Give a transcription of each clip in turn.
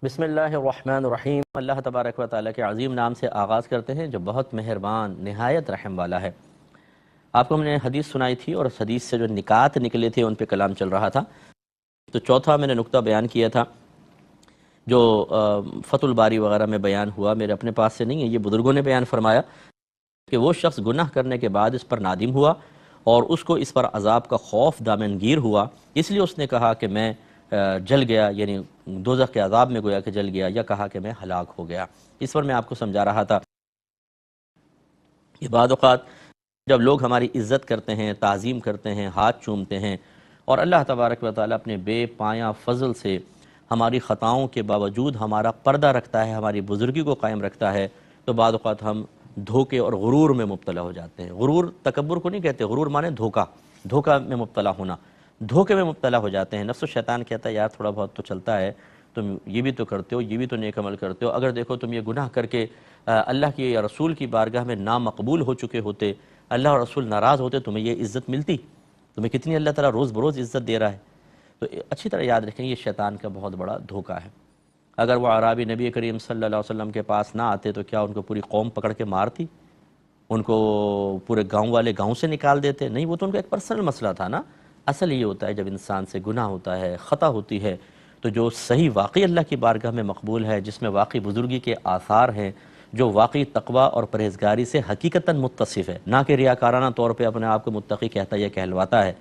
بسم اللہ الرحمن الرحیم۔ اللہ تبارک و تعالیٰ کے عظیم نام سے آغاز کرتے ہیں جو بہت مہربان نہایت رحم والا ہے۔ آپ کو میں نے حدیث سنائی تھی اور اس حدیث سے جو نکات نکلے تھے ان پہ کلام چل رہا تھا۔ تو چوتھا میں نے نقطہ بیان کیا تھا جو فتح الباری وغیرہ میں بیان ہوا، میرے اپنے پاس سے نہیں ہے، یہ بزرگوں نے بیان فرمایا کہ وہ شخص گناہ کرنے کے بعد اس پر نادم ہوا اور اس کو اس پر عذاب کا خوف دامنگیر ہوا، اس لیے اس نے کہا کہ میں جل گیا، یعنی دوزخ کے عذاب میں گویا کہ جل گیا، یا کہا کہ میں ہلاک ہو گیا۔ اس پر میں آپ کو سمجھا رہا تھا کہ بعض اوقات جب لوگ ہماری عزت کرتے ہیں، تعظیم کرتے ہیں، ہاتھ چومتے ہیں، اور اللہ تبارک و تعالیٰ اپنے بے پایاں فضل سے ہماری خطاؤں کے باوجود ہمارا پردہ رکھتا ہے، ہماری بزرگی کو قائم رکھتا ہے، تو بعض اوقات ہم دھوکے اور غرور میں مبتلا ہو جاتے ہیں۔ غرور تکبر کو نہیں کہتے، غرور مانے دھوکہ میں مبتلا ہونا، دھوکے میں مبتلا ہو جاتے ہیں۔ نفس و شیطان کہتا ہے یار تھوڑا بہت تو چلتا ہے، تم یہ بھی تو کرتے ہو، یہ بھی تو نیک عمل کرتے ہو، اگر دیکھو تم یہ گناہ کر کے اللہ کی یا رسول کی بارگاہ میں نامقبول ہو چکے ہوتے، اللہ اور رسول ناراض ہوتے، تمہیں یہ عزت ملتی؟ تمہیں کتنی اللہ تعالیٰ روز بروز عزت دے رہا ہے۔ تو اچھی طرح یاد رکھیں یہ شیطان کا بہت بڑا دھوکہ ہے۔ اگر وہ اعرابی نبی کریم صلی اللہ علیہ وسلم کے پاس نہ آتے تو کیا ان کو پوری قوم پکڑ کے مارتی؟ ان کو پورے گاؤں والے گاؤں سے نکال دیتے؟ نہیں، وہ تو ان کا ایک پرسنل مسئلہ تھا نا۔ اصل یہ ہوتا ہے جب انسان سے گناہ ہوتا ہے، خطا ہوتی ہے، تو جو صحیح واقعی اللہ کی بارگاہ میں مقبول ہے، جس میں واقعی بزرگی کے آثار ہیں، جو واقعی تقوی اور پرہیزگاری سے حقیقتاً متصف ہے، نہ کہ ریاکارانہ طور پہ اپنے آپ کو متقی کہتا یا کہلواتا ہے،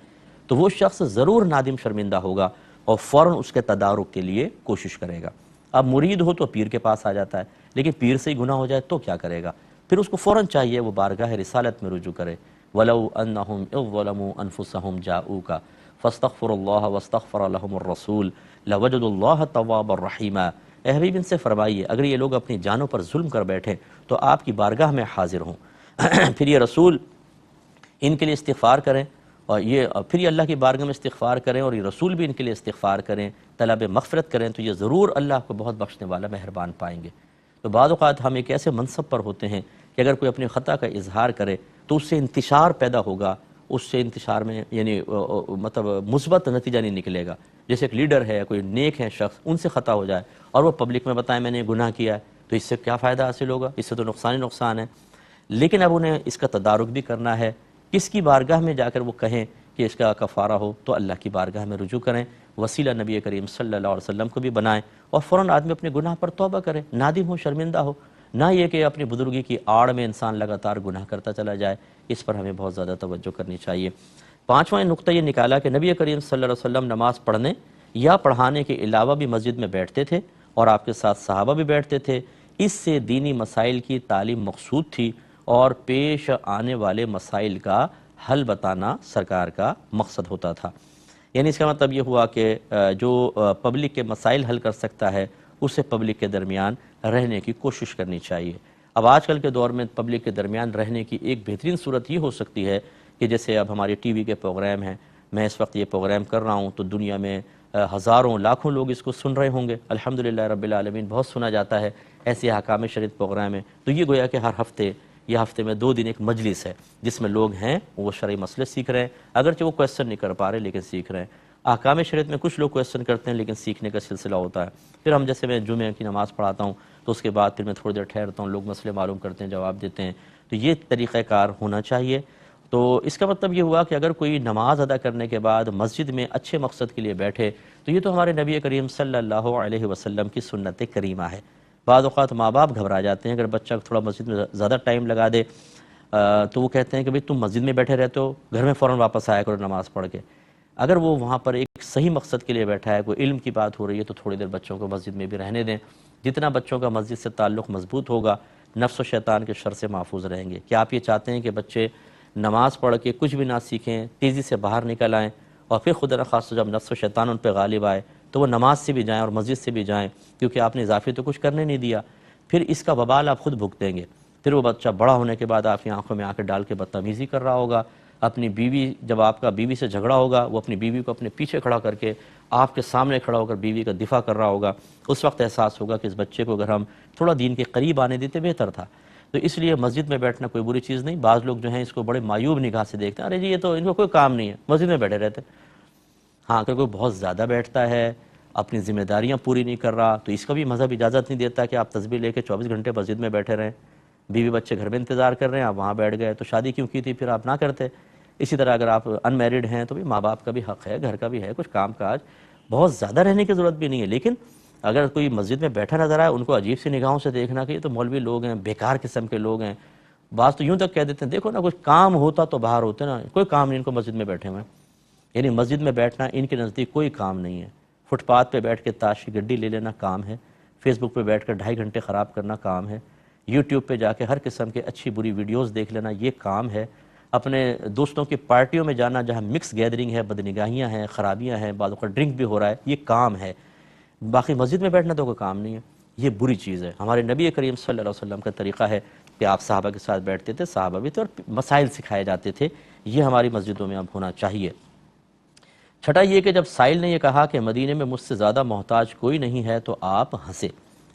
تو وہ شخص ضرور نادم شرمندہ ہوگا اور فوراً اس کے تدارک کے لیے کوشش کرے گا۔ اب مرید ہو تو پیر کے پاس آ جاتا ہے، لیکن پیر سے ہی گناہ ہو جائے تو کیا کرے گا؟ پھر اس کو فوراً چاہیے وہ بارگاہ رسالت میں رجوع کرے۔ وَلَوْ أَنَّهُمْ إِذْ ظَلَمُوا أَنفُسَهُمْ جَاءُوكَ فَاسْتَغْفِرُوا اللَّهَ وَاسْتَغْفَرَ لَهُمُ الرَّسُولُ لَوَجَدُوا اللَّهَ تَوَّابًا رَحِيمًا۔ اے حبیب ان سے فرمائیے اگر یہ لوگ اپنی جانوں پر ظلم کر بیٹھیں تو آپ کی بارگاہ میں حاضر ہوں، پھر یہ رسول ان کے لیے استغفار کریں، اور پھر یہ اللہ کی بارگاہ میں استغفار کریں اور یہ رسول بھی ان کے لیے استغفار کریں، طلب مغفرت کریں، تو یہ ضرور اللہ کو بہت بخشنے والا مہربان پائیں گے۔ تو بعض اوقات ہم ایک ایسے منصب پر ہوتے ہیں کہ اگر کوئی اپنی خطا کا اظہار کرے تو اس سے انتشار پیدا ہوگا، اس سے انتشار میں یعنی مطلب مثبت نتیجہ نہیں نکلے گا۔ جیسے ایک لیڈر ہے، کوئی نیک ہے شخص، ان سے خطا ہو جائے اور وہ پبلک میں بتائیں میں نے گناہ کیا ہے، تو اس سے کیا فائدہ حاصل ہوگا؟ اس سے تو نقصان ہی نقصان ہے۔ لیکن اب انہیں اس کا تدارک بھی کرنا ہے، کس کی بارگاہ میں جا کر وہ کہیں کہ اس کا کفارہ ہو، تو اللہ کی بارگاہ میں رجوع کریں، وسیلہ نبی کریم صلی اللہ علیہ وسلم کو بھی بنائیں، اور فوراً آدمی اپنے گناہ پر توبہ کرے، نادم ہو، شرمندہ ہو، نہ یہ کہ اپنی بزرگی کی آڑ میں انسان لگاتار گناہ کرتا چلا جائے۔ اس پر ہمیں بہت زیادہ توجہ کرنی چاہیے۔ پانچواں نقطہ یہ نکالا کہ نبی کریم صلی اللہ علیہ وسلم نماز پڑھنے یا پڑھانے کے علاوہ بھی مسجد میں بیٹھتے تھے اور آپ کے ساتھ صحابہ بھی بیٹھتے تھے۔ اس سے دینی مسائل کی تعلیم مقصود تھی اور پیش آنے والے مسائل کا حل بتانا سرکار کا مقصد ہوتا تھا۔ یعنی اس کا مطلب یہ ہوا کہ جو پبلک کے مسائل حل کر سکتا ہے اسے پبلک کے درمیان رہنے کی کوشش کرنی چاہیے۔ اب آج کل کے دور میں پبلک کے درمیان رہنے کی ایک بہترین صورت یہ ہو سکتی ہے کہ جیسے اب ہمارے ٹی وی کے پروگرام ہیں، میں اس وقت یہ پروگرام کر رہا ہوں تو دنیا میں ہزاروں لاکھوں لوگ اس کو سن رہے ہوں گے، الحمدللہ رب العالمین، بہت سنا جاتا ہے، ایسے احکام شریعت پروگرام ہیں۔ تو یہ گویا کہ ہر ہفتے یا ہفتے میں 2 دن ایک مجلس ہے جس میں لوگ ہیں وہ شرعی مسئلے سیکھ رہے ہیں، اگرچہ وہ کویسچن نہیں کر پا رہے لیکن سیکھ رہے ہیں۔ احکام شریعت میں کچھ لوگ کویسچن کرتے ہیں لیکن سیکھنے کا سلسلہ ہوتا ہے۔ پھر ہم جیسے میں جمعہ کی نماز پڑھاتا ہوں تو اس کے بعد پھر میں تھوڑی دیر ٹھہرتا ہوں، لوگ مسئلے معلوم کرتے ہیں، جواب دیتے ہیں، تو یہ طریقہ کار ہونا چاہیے۔ تو اس کا مطلب یہ ہوا کہ اگر کوئی نماز ادا کرنے کے بعد مسجد میں اچھے مقصد کے لیے بیٹھے تو یہ تو ہمارے نبی کریم صلی اللہ علیہ وسلم کی سنت کریمہ ہے۔ بعض اوقات ماں باپ گھبرا جاتے ہیں اگر بچہ تھوڑا مسجد میں زیادہ ٹائم لگا دے تو وہ کہتے ہیں کہ بھئی تم مسجد میں بیٹھے رہتے ہو، گھر میں فوراً واپس آیا کرو نماز پڑھ کے۔ اگر وہ وہاں پر ایک صحیح مقصد کے لیے بیٹھا ہے، کوئی علم کی بات ہو رہی ہے، تو تھوڑی دیر بچوں کو مسجد میں بھی رہنے دیں۔ جتنا بچوں کا مسجد سے تعلق مضبوط ہوگا، نفس و شیطان کے شر سے محفوظ رہیں گے۔ کیا آپ یہ چاہتے ہیں کہ بچے نماز پڑھ کے کچھ بھی نہ سیکھیں، تیزی سے باہر نکل آئیں، اور پھر خدا نخواستہ جب نفس و شیطان ان پہ غالب آئے تو وہ نماز سے بھی جائیں اور مسجد سے بھی جائیں، کیونکہ آپ نے اضافی تو کچھ کرنے نہیں دیا؟ پھر اس کا وبال آپ خود بھگتیں گے۔ پھر وہ بچہ بڑا ہونے کے بعد آپ کی آنکھوں میں آنکھیں ڈال کے بدتمیزی کر رہا ہوگا، اپنی بیوی، جب آپ کا بیوی سے جھگڑا ہوگا وہ اپنی بیوی کو اپنے پیچھے کھڑا کر کے آپ کے سامنے کھڑا ہو کر بیوی کا دفاع کر رہا ہوگا۔ اس وقت احساس ہوگا کہ اس بچے کو اگر ہم تھوڑا دین کے قریب آنے دیتے بہتر تھا۔ تو اس لیے مسجد میں بیٹھنا کوئی بری چیز نہیں۔ بعض لوگ جو ہیں اس کو بڑے معیوب نگاہ سے دیکھتے ہیں، ارے جی یہ تو ان کو کوئی کام نہیں ہے، مسجد میں بیٹھے رہتے۔ ہاں اگر کوئی بہت زیادہ بیٹھتا ہے اپنی ذمہ داریاں پوری نہیں کر رہا، تو اس کا بھی مذہب اجازت نہیں دیتا کہ آپ تسبیح لے کے 24 گھنٹے مسجد میں بیٹھے رہیں، بیوی بچے گھر میں انتظار کر رہے ہیں، آپ وہاں بیٹھ گئے، تو شادی کیوں کی تھی پھر آپ نہ کرتے؟ اسی طرح اگر آپ ان میرڈ ہیں تو بھی ماں باپ کا بھی حق ہے، گھر کا بھی ہے، کچھ کام کاج، بہت زیادہ رہنے کی ضرورت بھی نہیں ہے، لیکن اگر کوئی مسجد میں بیٹھا نظر آئے ان کو عجیب سی نگاہوں سے دیکھنا کہ یہ تو مولوی لوگ ہیں، بیکار قسم کے لوگ ہیں، بعض تو یوں تک کہہ دیتے ہیں دیکھو نا کچھ کام ہوتا تو باہر ہوتے نا، کوئی کام نہیں ان کو مسجد میں بیٹھے ہوئے ہیں، یعنی مسجد میں بیٹھنا ان کے نزدیک کوئی کام نہیں ہے، فٹ پاتھ پہ بیٹھ کے تاش کی گڈی لے لینا کام ہے، فیس بک پہ بیٹھ کر 2.5 گھنٹے خراب کرنا کام ہے، یوٹیوب پہ جا کے ہر قسم کے اچھی بری ویڈیوز دیکھ لینا یہ کام ہے، اپنے دوستوں کی پارٹیوں میں جانا جہاں مکس گیدرنگ ہے، بدنگاہیاں ہیں، خرابیاں ہیں، بعض اوقات ڈرنک بھی ہو رہا ہے، یہ کام ہے، باقی مسجد میں بیٹھنا تو کوئی کام نہیں ہے، یہ بری چیز ہے۔ ہمارے نبی کریم صلی اللہ علیہ وسلم کا طریقہ ہے کہ آپ صحابہ کے ساتھ بیٹھتے تھے، صحابہ بھی تھے اور مسائل سکھائے جاتے تھے، یہ ہماری مسجدوں میں اب ہونا چاہیے۔ چھٹا یہ کہ جب سائل نے یہ کہا کہ مدینے میں مجھ سے زیادہ محتاج کوئی نہیں ہے تو آپ ہنسے،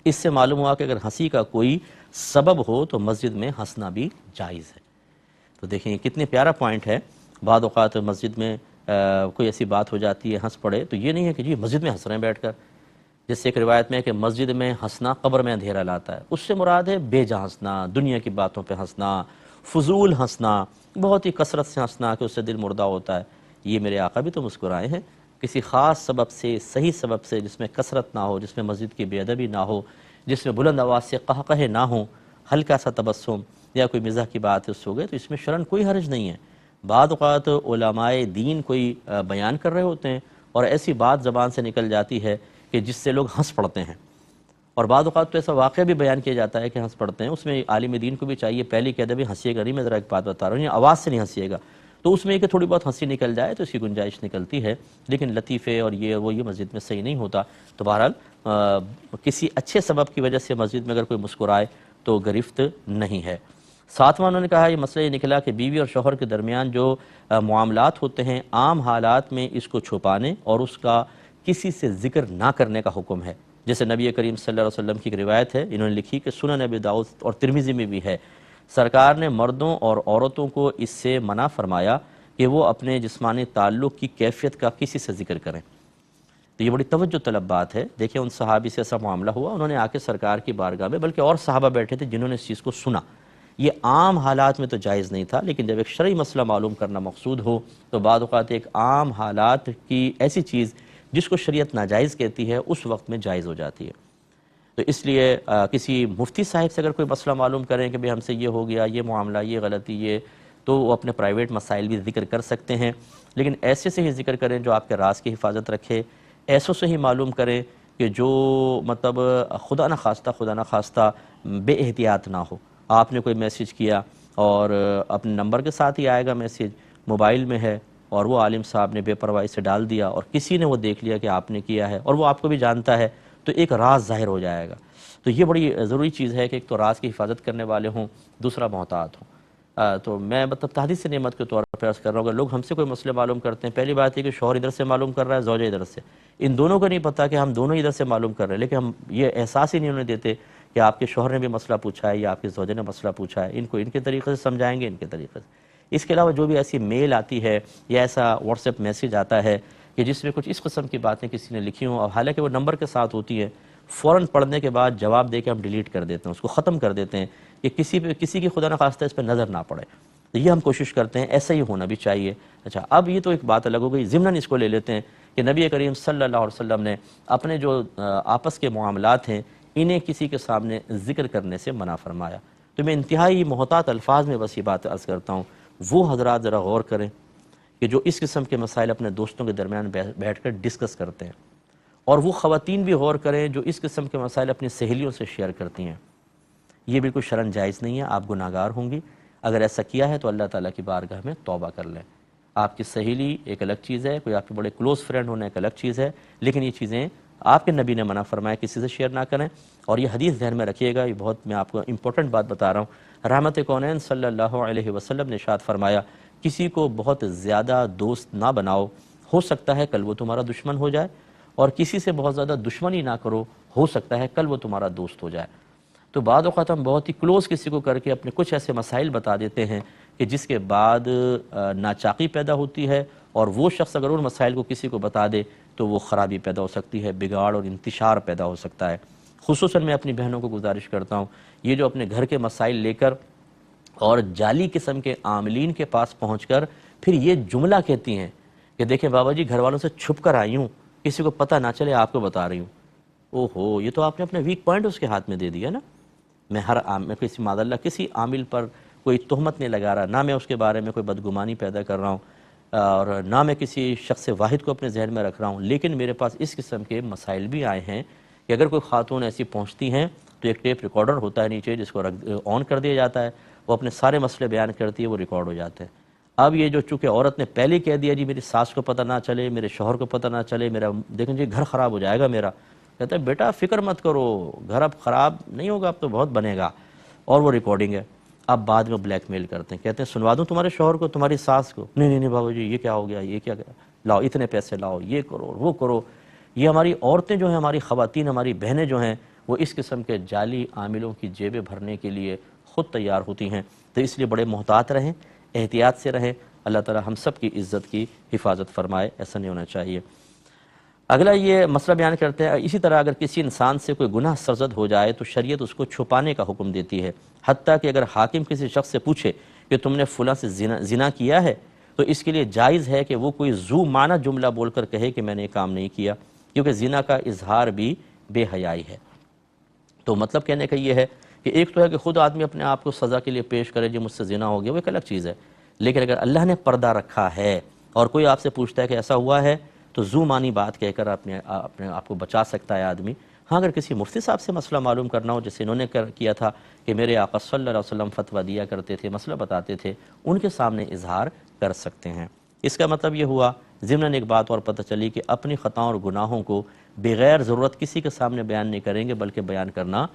اس سے معلوم ہوا کہ اگر ہنسی کا کوئی سبب ہو تو مسجد میں ہنسنا بھی جائز ہے۔ تو دیکھیں یہ کتنے پیارا پوائنٹ ہے، بعض اوقات مسجد میں کوئی ایسی بات ہو جاتی ہے ہنس پڑے، تو یہ نہیں ہے کہ جی مسجد میں ہنس رہے ہیں بیٹھ کر، جس سے ایک روایت میں ہے کہ مسجد میں ہنسنا قبر میں اندھیرا لاتا ہے، اس سے مراد ہے بے جا ہنسنا، دنیا کی باتوں پہ ہنسنا، فضول ہنسنا، بہت ہی کثرت سے ہنسنا کہ اس سے دل مردہ ہوتا ہے۔ یہ میرے آقا بھی تو مسکرائے ہیں، کسی خاص سبب سے، صحیح سبب سے، جس میں کثرت نہ ہو، جس میں مسجد کی بے ادبی نہ ہو، جس میں بلند آواز سے قہقہے نہ ہوں، ہلکا سا تبسم یا کوئی مزاح کی بات اس ہو گئے، تو اس میں شرعاً کوئی حرج نہیں ہے۔ بعض اوقات علماء دین کوئی بیان کر رہے ہوتے ہیں اور ایسی بات زبان سے نکل جاتی ہے کہ جس سے لوگ ہنس پڑتے ہیں، اور بعض اوقات تو ایسا واقعہ بھی بیان کیا جاتا ہے کہ ہنس پڑتے ہیں، اس میں عالم دین کو بھی چاہیے پہلی کہہ دے بھی ہنسیے گا نہیں، میں ذرا ایک بات بتا رہا ہوں، یہ آواز سے نہیں ہنسیے گا، تو اس میں یہ کہ تھوڑی بہت ہنسی نکل جائے تو اس کی گنجائش نکلتی ہے، لیکن لطیفے اور یہ مسجد میں صحیح نہیں ہوتا۔ تو بہرحال کسی اچھے سبب کی وجہ سے مسجد میں اگر کوئی مسکرائے تو گرفت نہیں ہے۔ ساتواں انہوں نے کہا یہ مسئلہ یہ نکلا کہ بیوی اور شوہر کے درمیان جو معاملات ہوتے ہیں عام حالات میں اس کو چھپانے اور اس کا کسی سے ذکر نہ کرنے کا حکم ہے، جیسے نبی کریم صلی اللہ علیہ وسلم کی ایک روایت ہے، انہوں نے لکھی کہ سنن ابی داؤد اور ترمذی میں بھی ہے، سرکار نے مردوں اور عورتوں کو اس سے منع فرمایا کہ وہ اپنے جسمانی تعلق کی کیفیت کا کسی سے ذکر کریں۔ تو یہ بڑی توجہ طلب بات ہے، دیکھیں ان صحابی سے ایسا معاملہ ہوا، انہوں نے آ کے سرکار کی بارگاہ میں، بلکہ اور صحابہ بیٹھے تھے جنہوں نے اس چیز کو سنا، یہ عام حالات میں تو جائز نہیں تھا، لیکن جب ایک شرعی مسئلہ معلوم کرنا مقصود ہو تو بعض اوقات ایک عام حالات کی ایسی چیز جس کو شریعت ناجائز کہتی ہے اس وقت میں جائز ہو جاتی ہے۔ تو اس لیے کسی مفتی صاحب سے اگر کوئی مسئلہ معلوم کریں کہ ہم سے یہ ہو گیا، یہ معاملہ، یہ غلطی، یہ، تو وہ اپنے پرائیویٹ مسائل بھی ذکر کر سکتے ہیں، لیکن ایسے سے ہی ذکر کریں جو آپ کے راز کی حفاظت رکھے، ایسوں سے ہی معلوم کریں کہ جو مطلب خدا نہ خواستہ بے احتیاط نہ ہو۔ آپ نے کوئی میسیج کیا اور اپنے نمبر کے ساتھ ہی آئے گا میسیج، موبائل میں ہے، اور وہ عالم صاحب نے بے پرواہی سے ڈال دیا اور کسی نے وہ دیکھ لیا کہ آپ نے کیا ہے اور وہ آپ کو بھی جانتا ہے، تو ایک راز ظاہر ہو جائے گا۔ تو یہ بڑی ضروری چیز ہے کہ ایک تو راز کی حفاظت کرنے والے ہوں، دوسرا محتاط ہوں۔ تو میں مطلب تحدیث نعمت کے طور پر عرض کر رہا ہوں، اگر لوگ ہم سے کوئی مسئلے معلوم کرتے ہیں، پہلی بات یہ کہ شوہر ادھر سے معلوم کر رہا ہے، زوجہ ادھر سے، ان دونوں کو نہیں پتہ کہ ہم دونوں ادھر سے معلوم کر رہے ہیں، لیکن ہم یہ احساس ہی نہیں انہیں دیتے کہ آپ کے شوہر نے بھی مسئلہ پوچھا ہے یا آپ کے زوجہ نے مسئلہ پوچھا ہے، ان کو ان کے طریقے سے سمجھائیں گے، ان کے طریقے سے۔ اس کے علاوہ جو بھی ایسی میل آتی ہے یا ایسا واٹس ایپ میسیج آتا ہے کہ جس میں کچھ اس قسم کی باتیں کسی نے لکھی ہوں اور حالانکہ وہ نمبر کے ساتھ ہوتی ہیں، فوراً پڑھنے کے بعد جواب دے کے ہم ڈیلیٹ کر دیتے ہیں، اس کو ختم کر دیتے ہیں کہ کسی کی خدا نخواستہ اس پہ نظر نہ پڑے، تو یہ ہم کوشش کرتے ہیں، ایسا ہی ہونا بھی چاہیے۔ اچھا، اب یہ تو ایک بات الگ ہو گئی، ضمناً اس کو لے لیتے ہیں کہ نبی کریم صلی اللہ علیہ وسلم نے اپنے جو آپس کے معاملات ہیں انہیں کسی کے سامنے ذکر کرنے سے منع فرمایا۔ تو میں انتہائی محتاط الفاظ میں بس یہ بات عرض کرتا ہوں، وہ حضرات ذرا غور کریں کہ جو اس قسم کے مسائل اپنے دوستوں کے درمیان بیٹھ کر ڈسکس کرتے ہیں، اور وہ خواتین بھی غور کریں جو اس قسم کے مسائل اپنی سہیلیوں سے شیئر کرتی ہیں، یہ بالکل شرعاً جائز نہیں ہے، آپ گناہگار ہوں گی۔ اگر ایسا کیا ہے تو اللہ تعالیٰ کی بارگاہ میں توبہ کر لیں۔ آپ کی سہیلی ایک الگ چیز ہے، کوئی آپ کے بڑے کلوز فرینڈ ہونا ایک الگ چیز ہے، لیکن یہ چیزیں آپ کے نبی نے منع فرمایا کسی سے شیئر نہ کریں، اور یہ حدیث ذہن میں رکھیے گا، یہ بہت میں آپ کو امپورٹنٹ بات بتا رہا ہوں۔ رحمت کونین صلی اللہ علیہ وسلم نے ارشاد فرمایا کسی کو بہت زیادہ دوست نہ بناؤ، ہو سکتا ہے کل وہ تمہارا دشمن ہو جائے، اور کسی سے بہت زیادہ دشمنی نہ کرو، ہو سکتا ہے کل وہ تمہارا دوست ہو جائے۔ تو بعض اوقات ہم بہت ہی کلوز کسی کو کر کے اپنے کچھ ایسے مسائل بتا دیتے ہیں کہ جس کے بعد ناچاقی پیدا ہوتی ہے، اور وہ شخص اگر ان مسائل کو کسی کو بتا دے تو وہ خرابی پیدا ہو سکتی ہے، بگاڑ اور انتشار پیدا ہو سکتا ہے۔ خصوصاً میں اپنی بہنوں کو گزارش کرتا ہوں، یہ جو اپنے گھر کے مسائل لے کر اور جعلی قسم کے عاملین کے پاس پہنچ کر پھر یہ جملہ کہتی ہیں کہ دیکھیں بابا جی گھر والوں سے چھپ کر آئی ہوں، کسی کو پتہ نہ چلے، آپ کو بتا رہی ہوں۔ اوہو، یہ تو آپ نے اپنے ویک پوائنٹ اس کے ہاتھ میں دے دیا نا۔ میں کسی معاذ اللہ کسی عامل پر کوئی تہمت نہیں لگا رہا، نہ میں اس کے بارے میں کوئی بدگمانی پیدا کر رہا ہوں، اور نہ میں کسی شخص واحد کو اپنے ذہن میں رکھ رہا ہوں، لیکن میرے پاس اس قسم کے مسائل بھی آئے ہیں کہ اگر کوئی خاتون ایسی پہنچتی ہیں تو ایک ٹیپ ریکارڈر ہوتا ہے نیچے جس کو آن کر دیا جاتا ہے، وہ اپنے سارے مسئلے بیان کرتی ہے، وہ ریکارڈ ہو جاتے ہیں۔ اب یہ جو چونکہ عورت نے پہلے کہہ دیا جی میری ساس کو پتہ نہ چلے، میرے شوہر کو پتہ نہ چلے، میرا دیکھیں جی گھر خراب ہو جائے گا میرا، کہتا ہے بیٹا فکر مت کرو، گھر اب خراب نہیں ہوگا، اب تو بہت بنے گا، اور وہ ریکارڈنگ ہے۔ اب بعد میں بلیک میل کرتے ہیں، کہتے ہیں سنوا دوں تمہارے شوہر کو، تمہاری ساس کو، نہیں نہیں بابا جی یہ کیا ہو گیا، یہ کیا لاؤ اتنے پیسے لاؤ، یہ کرو وہ کرو۔ یہ ہماری عورتیں جو ہیں، ہماری خواتین، ہماری بہنیں جو ہیں، وہ اس قسم کے جعلی عاملوں کی جیبیں بھرنے کے لیے خود تیار ہوتی ہیں۔ تو اس لیے بڑے محتاط رہیں، احتیاط سے رہیں، اللہ تعالی ہم سب کی عزت کی حفاظت فرمائے، ایسا نہیں ہونا چاہیے۔ اگلا یہ مسئلہ بیان کرتے ہیں، اسی طرح اگر کسی انسان سے کوئی گناہ سرزد ہو جائے تو شریعت اس کو چھپانے کا حکم دیتی ہے، حتیٰ کہ اگر حاکم کسی شخص سے پوچھے کہ تم نے فلاں سے زنا کیا ہے تو اس کے لیے جائز ہے کہ وہ کوئی ذو معنی جملہ بول کر کہے کہ میں نے یہ کام نہیں کیا، کیونکہ زنا کا اظہار بھی بے حیائی ہے۔ تو مطلب کہنے کا یہ ہے کہ ایک تو ہے کہ خود آدمی اپنے آپ کو سزا کے لیے پیش کرے، جو مجھ سے زنا ہو گیا، وہ ایک الگ چیز ہے، لیکن اگر اللہ نے پردہ رکھا ہے اور کوئی آپ سے پوچھتا ہے کہ ایسا ہوا ہے تو ذو معنی بات کہہ کر اپنے آپ کو بچا سکتا ہے آدمی۔ ہاں اگر کسی مفتی صاحب سے مسئلہ معلوم کرنا ہو، جیسے انہوں نے کیا تھا کہ میرے آقا صلی اللہ علیہ وسلم فتویٰ دیا کرتے تھے، مسئلہ بتاتے تھے، ان کے سامنے اظہار کر سکتے ہیں۔ اس کا مطلب یہ ہوا ضمناً ایک بات اور پتہ چلی کہ اپنی خطاؤں اور گناہوں کو بغیر ضرورت کسی کے سامنے بیان نہیں کریں گے، بلکہ بیان کرنا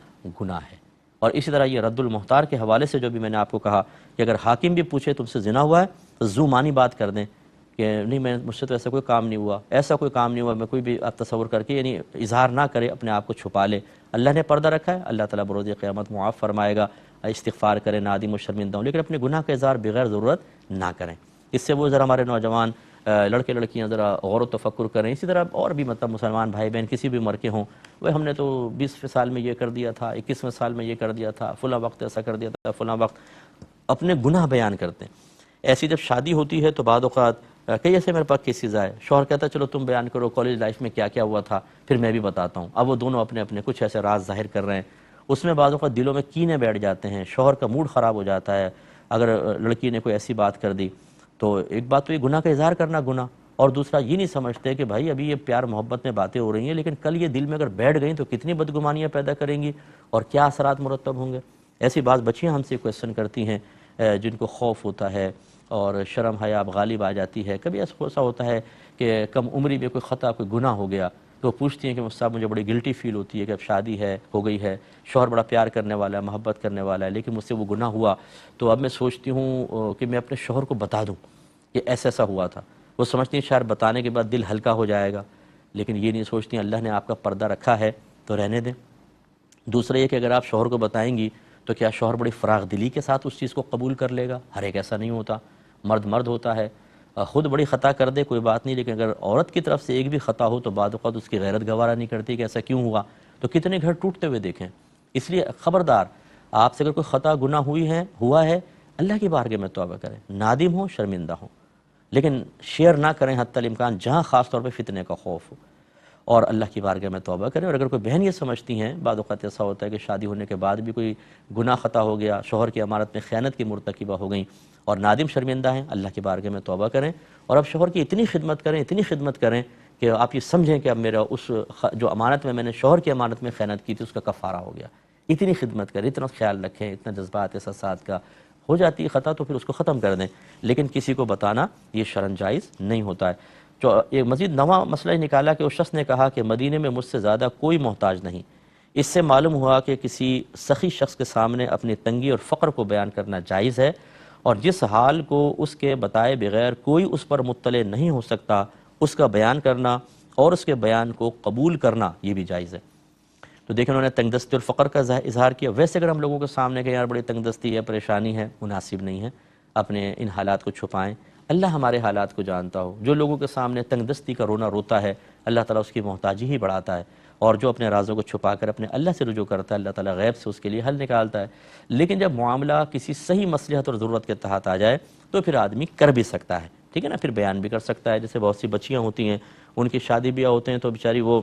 گناہ ہے۔ اور اسی طرح یہ رد المختار کے حوالے سے جو بھی میں نے آپ کو کہا کہ اگر حاکم بھی پوچھے تم سے زنا ہوا ہے تو ذو معنی بات کر دیں کہ نہیں مجھ سے تو ایسا کوئی کام نہیں ہوا، ایسا کوئی کام نہیں ہوا، میں کوئی بھی آپ تصور کر کے یعنی اظہار نہ کرے، اپنے آپ کو چھپا لے۔ اللہ نے پردہ رکھا ہے، اللہ تعالیٰ بروز قیامت معاف فرمائے گا، استغفار کرے، نادم و شرمندہ ہوں، لیکن اپنے گناہ کا اظہار بغیر ضرورت نہ کریں۔ اس سے وہ ذرا ہمارے نوجوان لڑکے لڑکیاں ذرا غور و تفکر کریں۔ اسی طرح اور بھی مطلب مسلمان بھائی بہن کسی بھی عمر کے ہوں، وہ ہم نے تو 20 سال میں یہ کر دیا تھا، 21ویں سال میں یہ کر دیا تھا، فلاں وقت ایسا کر دیا تھا، فلاں وقت اپنے گناہ بیان کرتے ہیں۔ ایسی جب شادی ہوتی ہے تو بعض اوقات کئی ایسے میرے پاس کیسز آئے، شوہر کہتا ہے چلو تم بیان کرو کالج لائف میں کیا کیا ہوا تھا، پھر میں بھی بتاتا ہوں۔ اب وہ دونوں اپنے اپنے کچھ ایسے راز ظاہر کر رہے ہیں، اس میں بعض اوقات دلوں میں کینے بیٹھ جاتے ہیں، شوہر کا موڈ خراب ہو جاتا ہے اگر لڑکی نے کوئی ایسی بات کر دی۔ تو ایک بات تو یہ گناہ کا اظہار کرنا گناہ، اور دوسرا یہ نہیں سمجھتے کہ بھائی ابھی یہ پیار محبت میں باتیں ہو رہی ہیں، لیکن کل یہ دل میں اگر بیٹھ گئیں تو کتنی بدگمانیاں پیدا کریں گی اور کیا اثرات مرتب ہوں گے۔ ایسی بعض بچیاں ہم سے کویسچن کرتی ہیں جن کو خوف ہوتا ہے اور شرم حیا غالب آ جاتی ہے۔ کبھی ایسا ہوتا ہے کہ کم عمری میں کوئی خطا، کوئی گناہ ہو گیا تو وہ پوچھتی ہیں کہ مجھ صاحب مجھے بڑی گلٹی فیل ہوتی ہے کہ اب شادی ہے، ہو گئی ہے، شوہر بڑا پیار کرنے والا ہے، محبت کرنے والا ہے، لیکن مجھ سے وہ گناہ ہوا، تو اب میں سوچتی ہوں کہ میں اپنے شوہر کو بتا دوں کہ ایسا ایسا ہوا تھا۔ وہ سمجھتی ہیں شاید بتانے کے بعد دل ہلکا ہو جائے گا، لیکن یہ نہیں سوچتی اللہ نے آپ کا پردہ رکھا ہے تو رہنے دیں۔ دوسرا یہ کہ اگر آپ شوہر کو بتائیں گی تو کیا شوہر بڑی فراغ دلی کے ساتھ اس چیز کو قبول کر لے گا؟ ہر ایک ایسا نہیں ہوتا، مرد مرد ہوتا ہے، خود بڑی خطا کر دے کوئی بات نہیں، لیکن اگر عورت کی طرف سے ایک بھی خطا ہو تو بعد اوقات اس کی غیرت گوارا نہیں کرتی کہ ایسا کیوں ہوا، تو کتنے گھر ٹوٹتے ہوئے دیکھیں۔ اس لیے خبردار، آپ سے اگر کوئی خطا گناہ ہوا ہے اللہ کی بارگاہ میں توبہ کریں، نادم ہوں، شرمندہ ہوں، لیکن شیئر نہ کریں حتی الامکان جہاں خاص طور پہ فتنے کا خوف ہو، اور اللہ کی بارگاہ میں توبہ کریں۔ اور اگر کوئی بہن یہ سمجھتی ہیں، بعض اوقات ایسا ہوتا ہے کہ شادی ہونے کے بعد بھی کوئی گناہ خطا ہو گیا، شوہر کی امانت میں خیانت کی مرتکبہ ہو گئیں اور نادم شرمندہ ہیں، اللہ کی بارگاہ میں توبہ کریں، اور اب شوہر کی اتنی خدمت کریں کہ آپ یہ سمجھیں کہ اب میرا اس جو امانت میں نے شوہر کی امانت میں خیانت کی تھی اس کا کفارہ ہو گیا۔ اتنی خدمت کریں، اتنا خیال رکھیں، اتنا جذبات احساسات کا، ہو جاتی ہے خطا تو پھر اس کو ختم کر دیں، لیکن کسی کو بتانا یہ شرعاً جائز نہیں ہوتا ہے۔ جو ایک مزید نواں مسئلہ نکالا کہ اس شخص نے کہا کہ مدینے میں مجھ سے زیادہ کوئی محتاج نہیں۔ اس سے معلوم ہوا کہ کسی سخی شخص کے سامنے اپنی تنگی اور فقر کو بیان کرنا جائز ہے، اور جس حال کو اس کے بتائے بغیر کوئی اس پر مطلع نہیں ہو سکتا اس کا بیان کرنا اور اس کے بیان کو قبول کرنا یہ بھی جائز ہے۔ تو دیکھیں انہوں نے تنگ دستی اور فقر کا اظہار کیا۔ ویسے اگر ہم لوگوں کے سامنے کہ یار بڑی تنگ دستی ہے، پریشانی ہے، مناسب نہیں ہے اپنے ان حالات کو چھپائیں۔ اللہ ہمارے حالات کو جانتا ہو، جو لوگوں کے سامنے تنگ دستی کا رونا روتا ہے اللہ تعالیٰ اس کی محتاجی ہی بڑھاتا ہے، اور جو اپنے رازوں کو چھپا کر اپنے اللہ سے رجوع کرتا ہے اللہ تعالیٰ غیب سے اس کے لیے حل نکالتا ہے۔ لیکن جب معاملہ کسی صحیح مصلحت اور ضرورت کے تحت آ جائے تو پھر آدمی کر بھی سکتا ہے، ٹھیک ہے نا، پھر بیان بھی کر سکتا ہے۔ جیسے بہت سی بچیاں ہوتی ہیں، ان کی شادی بیاہ ہوتے ہیں تو بیچاری وہ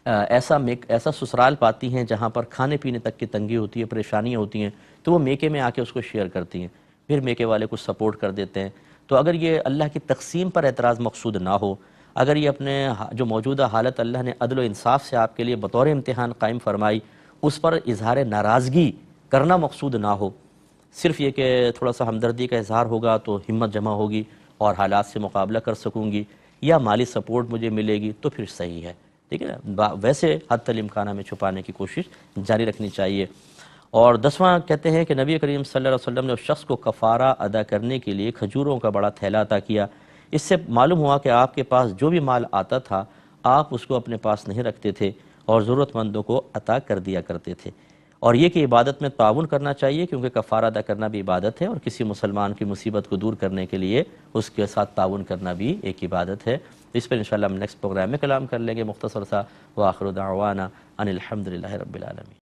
ایسا سسرال پاتی ہیں جہاں پر کھانے پینے تک کی تنگی ہوتی ہے، پریشانیاں ہوتی ہیں، تو وہ میکے میں آ کے اس کو شیئر کرتی ہیں، پھر میکے والے کو سپورٹ کر دیتے ہیں۔ تو اگر یہ اللہ کی تقسیم پر اعتراض مقصود نہ ہو، اگر یہ اپنے جو موجودہ حالت اللہ نے عدل و انصاف سے آپ کے لیے بطور امتحان قائم فرمائی، اس پر اظہار ناراضگی کرنا مقصود نہ ہو، صرف یہ کہ تھوڑا سا ہمدردی کا اظہار ہوگا تو ہمت جمع ہوگی اور حالات سے مقابلہ کر سکوں گی، یا مالی سپورٹ مجھے ملے گی، تو پھر صحیح ہے، ٹھیک ہے نا۔ ویسے حد الامکانہ میں چھپانے کی کوشش جاری رکھنی چاہیے۔ اور 10واں کہتے ہیں کہ نبی کریم صلی اللہ علیہ وسلم نے اس شخص کو کفارہ ادا کرنے کے لیے کھجوروں کا بڑا تھیلا عطا کیا۔ اس سے معلوم ہوا کہ آپ کے پاس جو بھی مال آتا تھا آپ اس کو اپنے پاس نہیں رکھتے تھے اور ضرورت مندوں کو عطا کر دیا کرتے تھے، اور یہ کہ عبادت میں تعاون کرنا چاہیے، کیونکہ کفارہ ادا کرنا بھی عبادت ہے، اور کسی مسلمان کی مصیبت کو دور کرنے کے لیے اس کے ساتھ تعاون کرنا بھی ایک عبادت ہے۔ اس پر انشاءاللہ ہم نیکسٹ پروگرام میں کلام کر لیں گے مختصر سا۔ وآخر دعوانا ان الحمدللہ رب العالمین۔